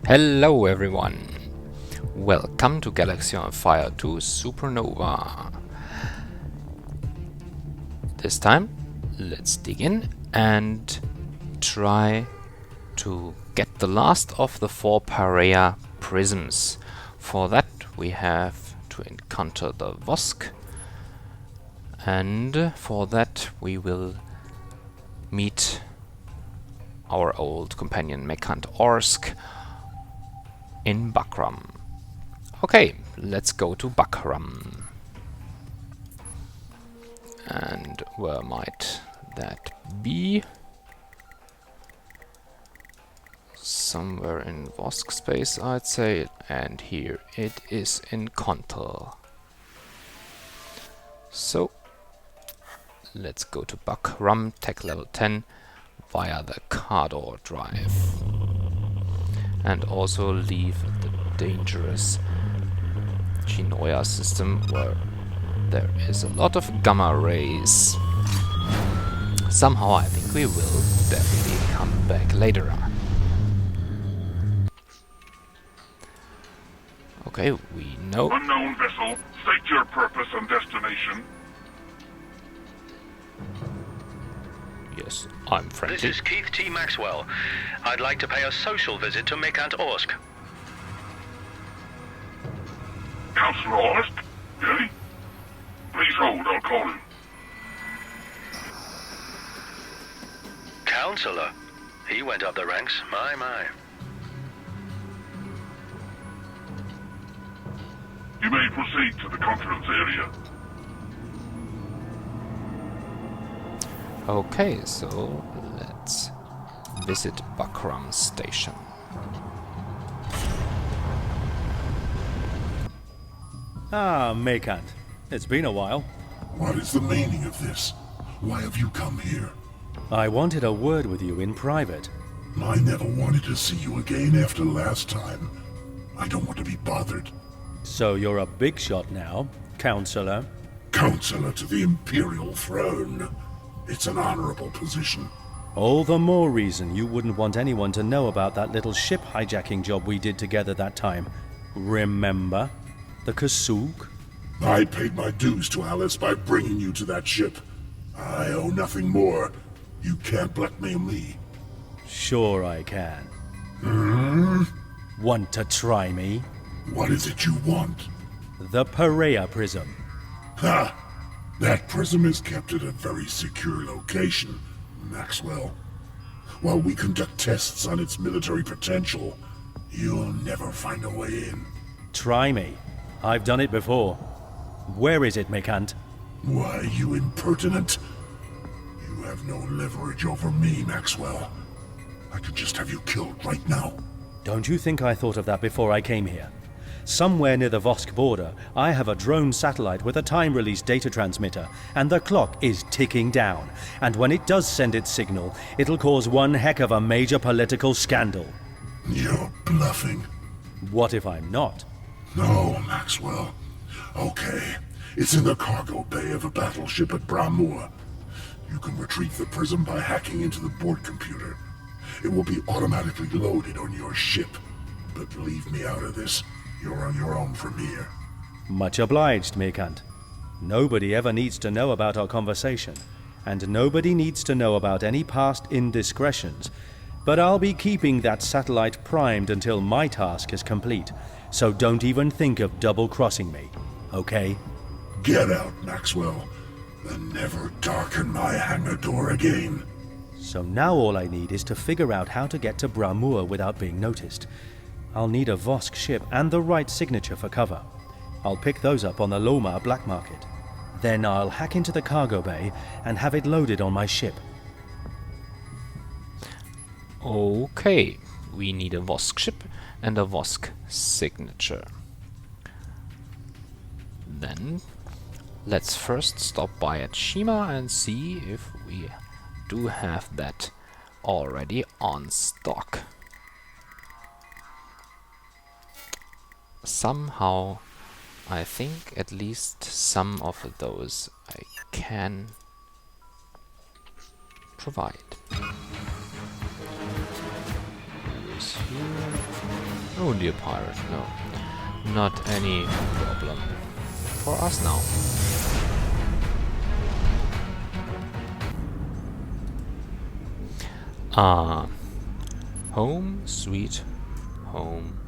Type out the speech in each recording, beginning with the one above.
Hello everyone! Welcome to Galaxy on Fire 2 Supernova. This time, let's dig in and try to get the last of the 4 Parea prisms. For that we have to encounter the Vosk, and for that we will meet our old companion Mekant Orsk in Bakram. Okay, let's go to Bakram. And where might that be? Somewhere in Vosk space, I'd say, and here it is in Kontal. So, let's go to Bakram, tech level 10, via the Cardor drive. And also leave the dangerous Chinoya system where there is a lot of gamma rays. Somehow I think we will definitely come back later on. Okay, we know. Unknown vessel, state your purpose and destination. Yes, I'm friendly. This is Keith T. Maxwell. I'd like to pay a social visit to Mekant Orsk. Counselor Orsk? Really? Please hold, I'll call him. Counselor? He went up the ranks, my. You may proceed to the conference area. Okay, so let's visit Bakram station. Ah, Mekant. It's been a while. What is the meaning of this? Why have you come here? I wanted a word with you in private. I never wanted to see you again after last time. I don't want to be bothered. So you're a big shot now, Counselor. Counselor to the Imperial throne. It's an honorable position. All the more reason you wouldn't want anyone to know about that little ship hijacking job we did together that time. Remember? The Kasuk? I paid my dues to Alice by bringing you to that ship. I owe nothing more. You can't blackmail me. Sure I can. Want to try me? What is it you want? The Parea prism. Ha! That prism is kept at a very secure location, Maxwell. While we conduct tests on its military potential, you'll never find a way in. Try me. I've done it before. Where is it, Mekant? Why, you impertinent! You have no leverage over me, Maxwell. I could just have you killed right now. Don't you think I thought of that before I came here? Somewhere near the Vosk border, I have a drone satellite with a time-release data transmitter, and the clock is ticking down. And when it does send its signal, it'll cause one heck of a major political scandal. You're bluffing. What if I'm not? No, Maxwell. Okay, it's in the cargo bay of a battleship at Bramur. You can retrieve the prism by hacking into the board computer. It will be automatically loaded on your ship. But leave me out of this. You're on your own from here. Much obliged, Mekant. Nobody ever needs to know about our conversation, and nobody needs to know about any past indiscretions. But I'll be keeping that satellite primed until my task is complete, so don't even think of double-crossing me, okay? Get out, Maxwell, and never darken my hangar door again. So now all I need is to figure out how to get to Bramur without being noticed. I'll need a Vosk ship and the right signature for cover. I'll pick those up on the Lomar black market. Then I'll hack into the cargo bay and have it loaded on my ship. Okay, we need a Vosk ship and a Vosk signature. Then let's first stop by at Shima and see if we do have that already on stock. Somehow I think at least some of those I can provide. Here's here. Only a pirate, no. Not any problem for us now. Home, sweet home.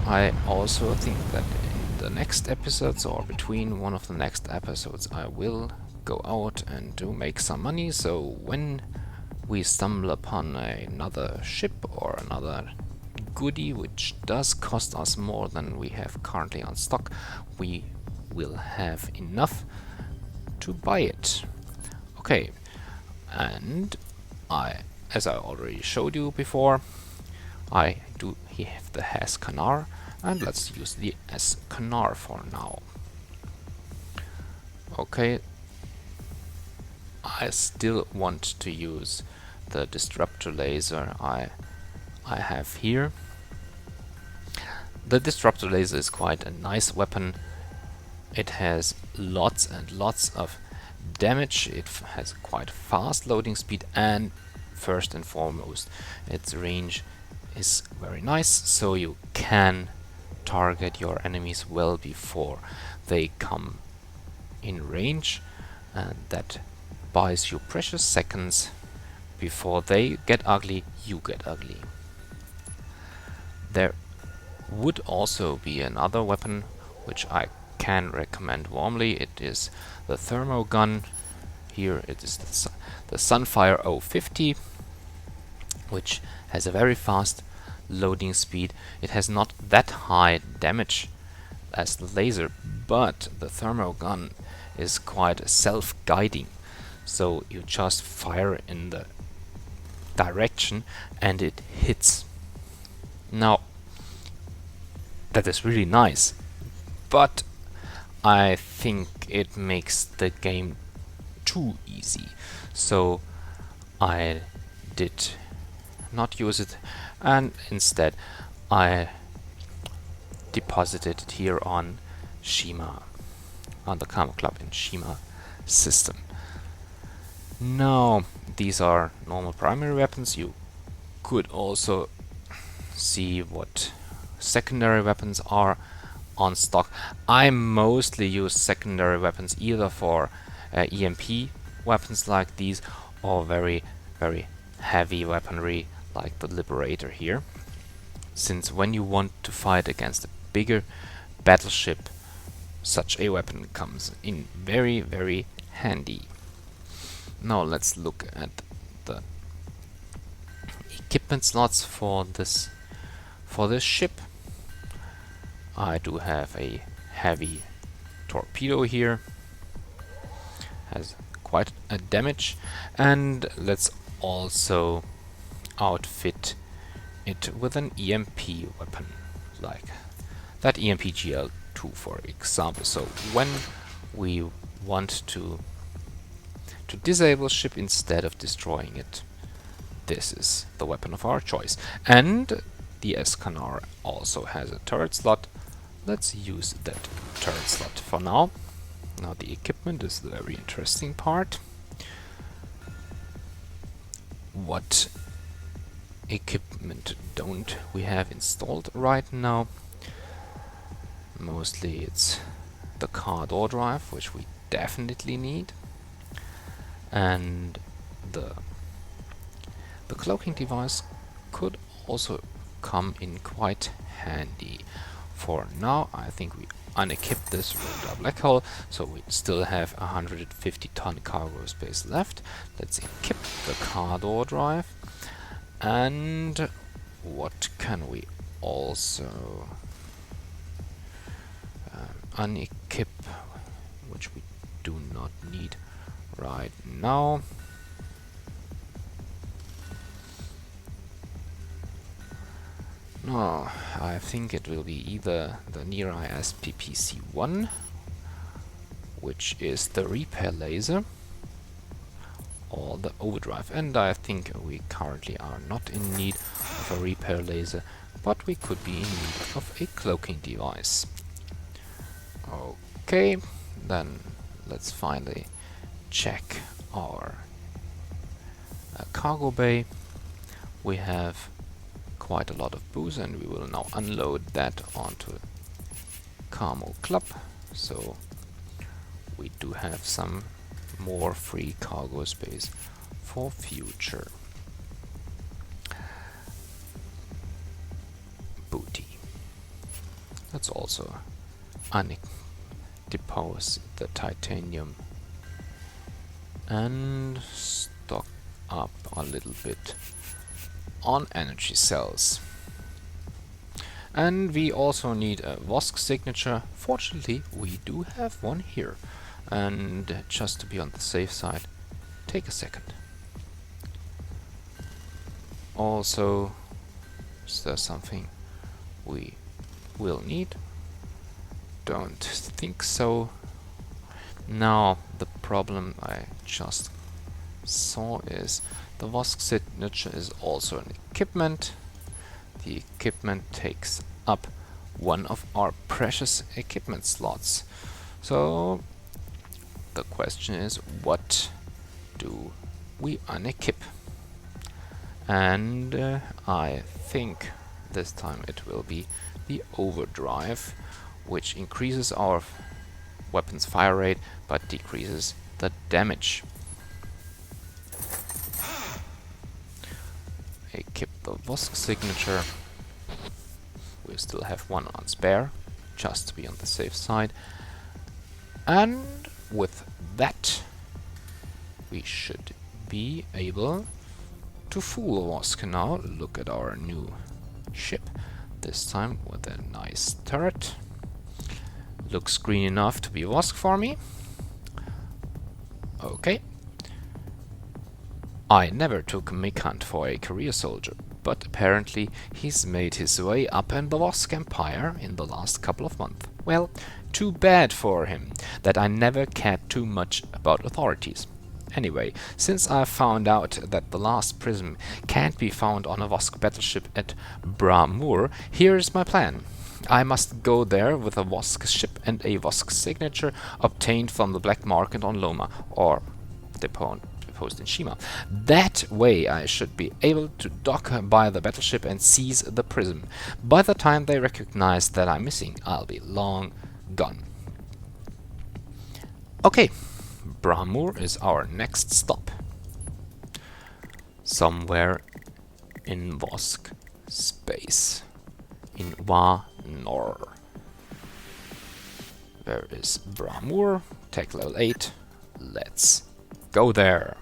I also think that in the next episodes, or between one of the next episodes, I will go out and do make some money, so when we stumble upon another ship or another goodie which does cost us more than we have currently on stock, we will have enough to buy it. Okay, and as I already showed you before, I do have the Haskanar, and let's use the Haskanar for now. Okay, I still want to use the disruptor laser I have here. The disruptor laser is quite a nice weapon. It has lots and lots of damage. It has quite fast loading speed, and first and foremost, its range is very nice, so you can target your enemies well before they come in range, and that buys you precious seconds. Before they get ugly, you get ugly. There would also be another weapon which I can recommend warmly. It is the thermo gun. Here it is the Sunfire 050, which has a very fast loading speed. It has not that high damage as the laser, but the thermo gun is quite self-guiding, so you just fire in the direction and it hits. Now that is really nice, but I think it makes the game too easy, so I did not use it, and instead I deposited it here on Shima, on the Karma Club in Shima system. Now these are normal primary weapons. You could also see what secondary weapons are on stock. I mostly use secondary weapons either for EMP weapons like these, or very heavy weaponry like the Liberator here, since when you want to fight against a bigger battleship, such a weapon comes in very handy. Now let's look at the equipment slots for this ship. I do have a heavy torpedo here, has quite a damage, and let's also outfit it with an EMP weapon, like that EMP GL2 for example. So when we want to disable ship instead of destroying it, this is the weapon of our choice. And the Haskanar also has a turret slot. Let's use that turret slot for now. Now the equipment is the very interesting part. What equipment don't we have installed right now? Mostly it's the car door drive, which we definitely need, and the cloaking device could also come in quite handy. For now, I think we unequip this radar black hole, so we still have 150 ton cargo space left. Let's equip the car door drive, and what can we also unequip, which we do not need right now? No, I think it will be either the Nirai SPPC-1, which is the repair laser, or the overdrive, and I think we currently are not in need of a repair laser, but we could be in need of a cloaking device. Okay, then let's finally check our cargo bay. We have quite a lot of booze, and we will now unload that onto Carmo Club. So we do have some more free cargo space for future booty. Let's also depose the titanium and stock up a little bit on energy cells. And we also need a Vosk signature. Fortunately, we do have one here. And just to be on the safe side, take a second. Also, is there something we will need? Don't think so. Now, the problem I just saw is the Vosk signature is also an equipment. The equipment takes up one of our precious equipment slots. So the question is, what do we unequip? And I think this time it will be the overdrive, which increases our weapon's fire rate but decreases the damage. Equip the Vosk signature. We still have one on spare, just to be on the safe side. And with that, we should be able to fool Vosk. Now look at our new ship, this time with a nice turret. Looks green enough to be Vosk for me. Okay. I never took a mechant for a career soldier, but apparently he's made his way up in the Vosk Empire in the last couple of months. Well, too bad for him that I never cared too much about authorities. Anyway, since I found out that the last prism can't be found on a Vosk battleship at Bramur, here's my plan. I must go there with a Vosk ship and a Vosk signature obtained from the black market on Loma, or deposed in Shima. That way I should be able to dock by the battleship and seize the prism. By the time they recognize that I'm missing, I'll be long gone. Okay, Bramur is our next stop. Somewhere in Vosk space. In Vanor. Where is Bramur? Tech level 8. Let's go there.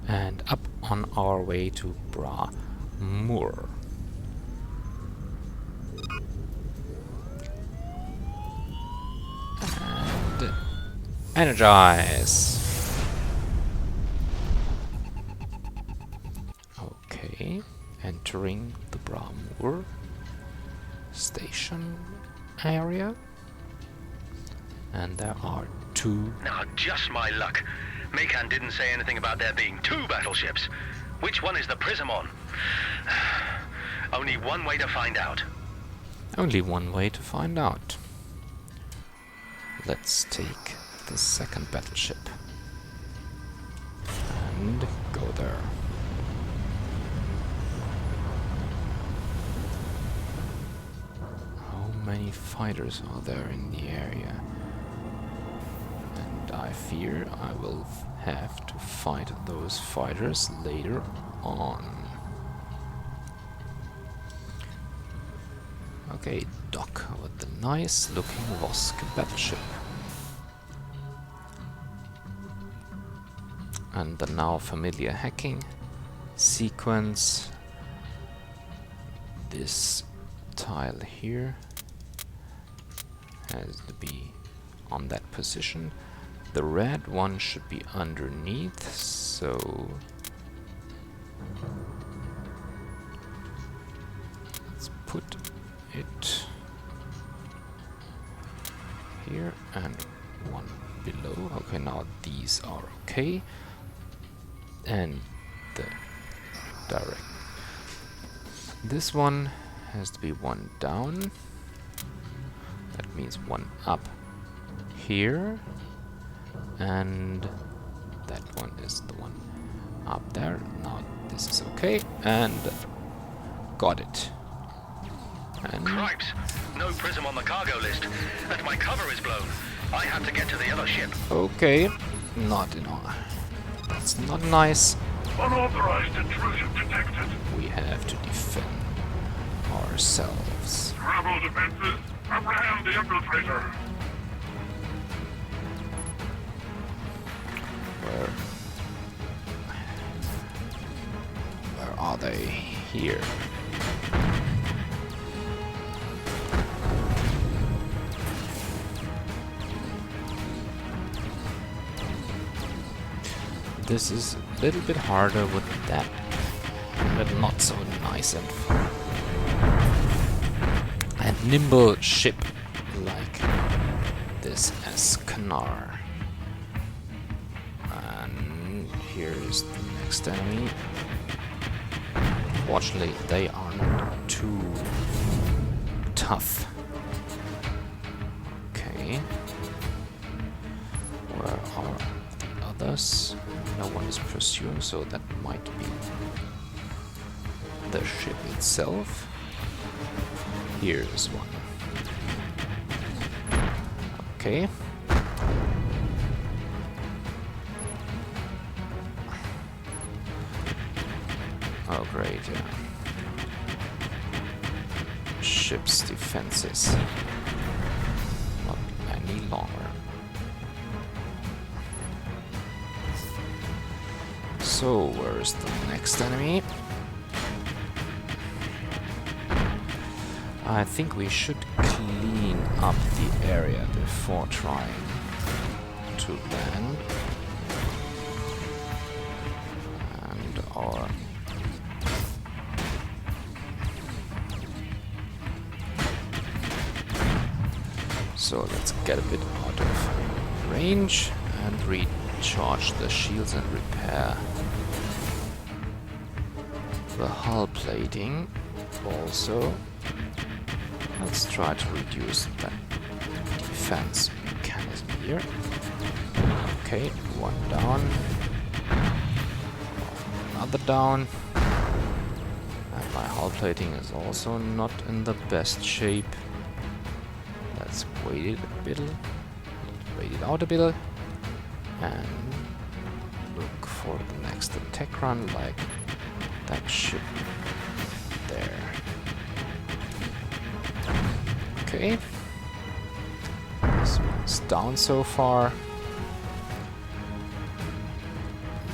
And up on our way to Bramur. And energize. Okay, entering the Bramur station area. And there are two. Now, just my luck. Mekan didn't say anything about there being two battleships. Which one is the prism on? Only one way to find out. Only one way to find out. Let's take the second battleship and go there. How many fighters are there in the area? And I fear I will have to fight those fighters later on. Okay, dock with the nice looking Vosk battleship. And the now familiar hacking sequence. This tile here has to be on that position. The red one should be underneath, so let's put it here and one below. Okay, now these are okay. And the direct. This one has to be one down. That means one up here. And that one is the one Up there. Now this is okay. And got it. And Cripes! No prism on the cargo list. And my cover is blown. I have to get to the other ship. okay. Not in all. That's not nice. Unauthorized intrusion detected. We have to defend ourselves. Rebel defenses, apprehend the infiltrator. Where are they? Here. This is a little bit harder with that, but not so nice and nimble ship like this as Canar. And here's the next enemy. Fortunately, they are not too tough. Okay. Where are the others? No one is pursuing, so that might be the ship itself. Here's one. Okay. Oh great, yeah. Ship's defenses. Not any longer. So, where's the next enemy? I think we should clean up the area before trying to land. And our so let's get a bit out of range and recharge the shields and repair the hull plating. Also, let's try to reduce that defense mechanism here. Okay, one down. Another down. And my hull plating is also not in the best shape. Let's wait it out a bit. And look for the next attack run, like that ship there. Okay. This one's down so far.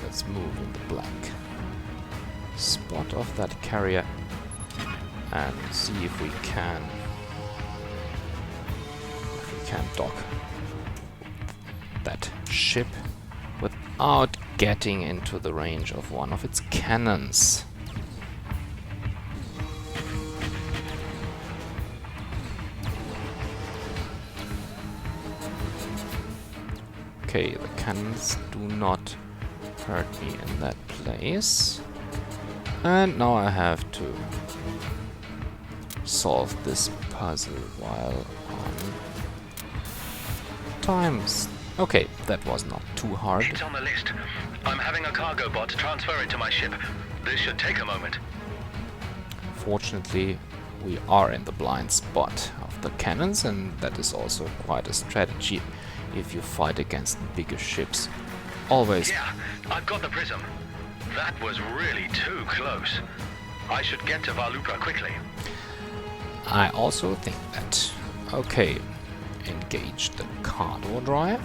Let's move in the black spot of that carrier and see if we can dock that ship without getting into the range of one of its cannons. Okay, the cannons do not hurt me in that place. And now I have to solve this puzzle while on times. Okay, that was not too hard. It's on the list. I'm having a cargo bot transfer it to my ship. This should take a moment. Fortunately, we are in the blind spot of the cannons, and that is also quite a strategy if you fight against bigger ships. Always. Yeah, I've got the prism. That was really too close. I should get to Valupra quickly. I also think that. Okay, engage the cargo drive.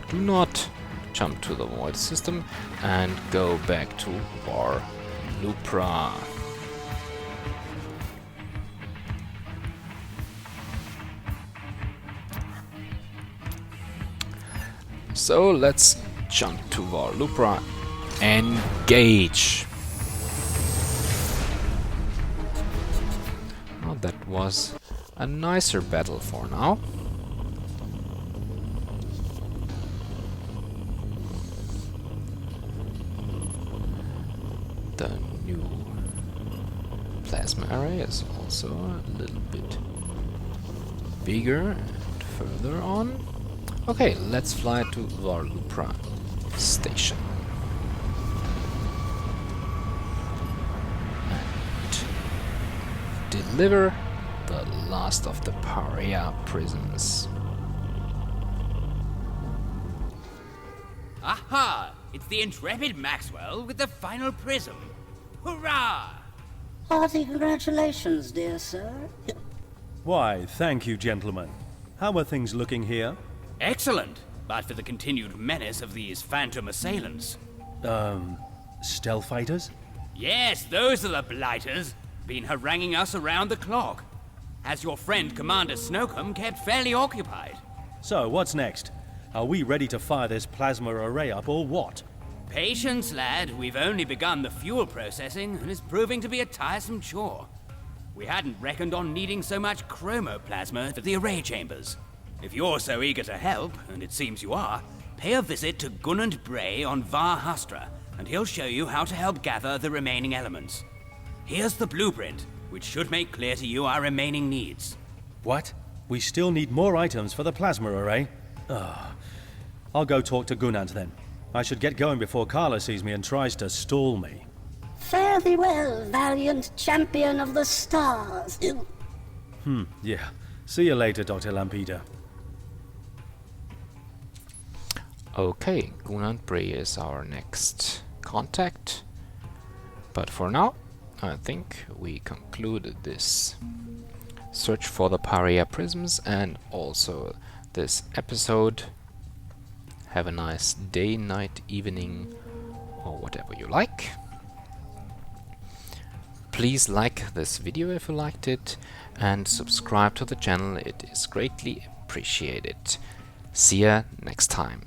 Do not jump to the void system and go back to Valupra. So let's jump to Valupra. Engage. Oh, that was a nicer battle for now. The new plasma array is also a little bit bigger and further on. Okay, let's fly to Valupra station. deliver the last of the Paria prisms. Aha! It's the intrepid Maxwell with the final prism. Hurrah! Hearty congratulations, dear sir. Why, thank you, gentlemen. How are things looking here? Excellent, but for the continued menace of these phantom assailants. Stealth fighters? Yes, those are the blighters. Been haranguing us around the clock. Has your friend Commander Snowcomb kept fairly occupied. So, what's next? Are we ready to fire this plasma array up or what? Patience, lad. We've only begun the fuel processing, and it's proving to be a tiresome chore. We hadn't reckoned on needing so much chromoplasma for the array chambers. If you're so eager to help, and it seems you are, pay a visit to Gunund Bray on Var Hastra, and he'll show you how to help gather the remaining elements. Here's the blueprint, which should make clear to you our remaining needs. What? We still need more items for the plasma array? I'll go talk to Gunant then. I should get going before Carla sees me and tries to stall me. Fare thee well, valiant champion of the stars. Yeah. See you later, Dr. Lampida. Okay, Gunnar Bray is our next contact. But for now, I think we concluded this search for the Paria prisms and also this episode. Have a nice day, night, evening, or whatever you like. Please like this video if you liked it and subscribe to the channel, it is greatly appreciated. See ya next time.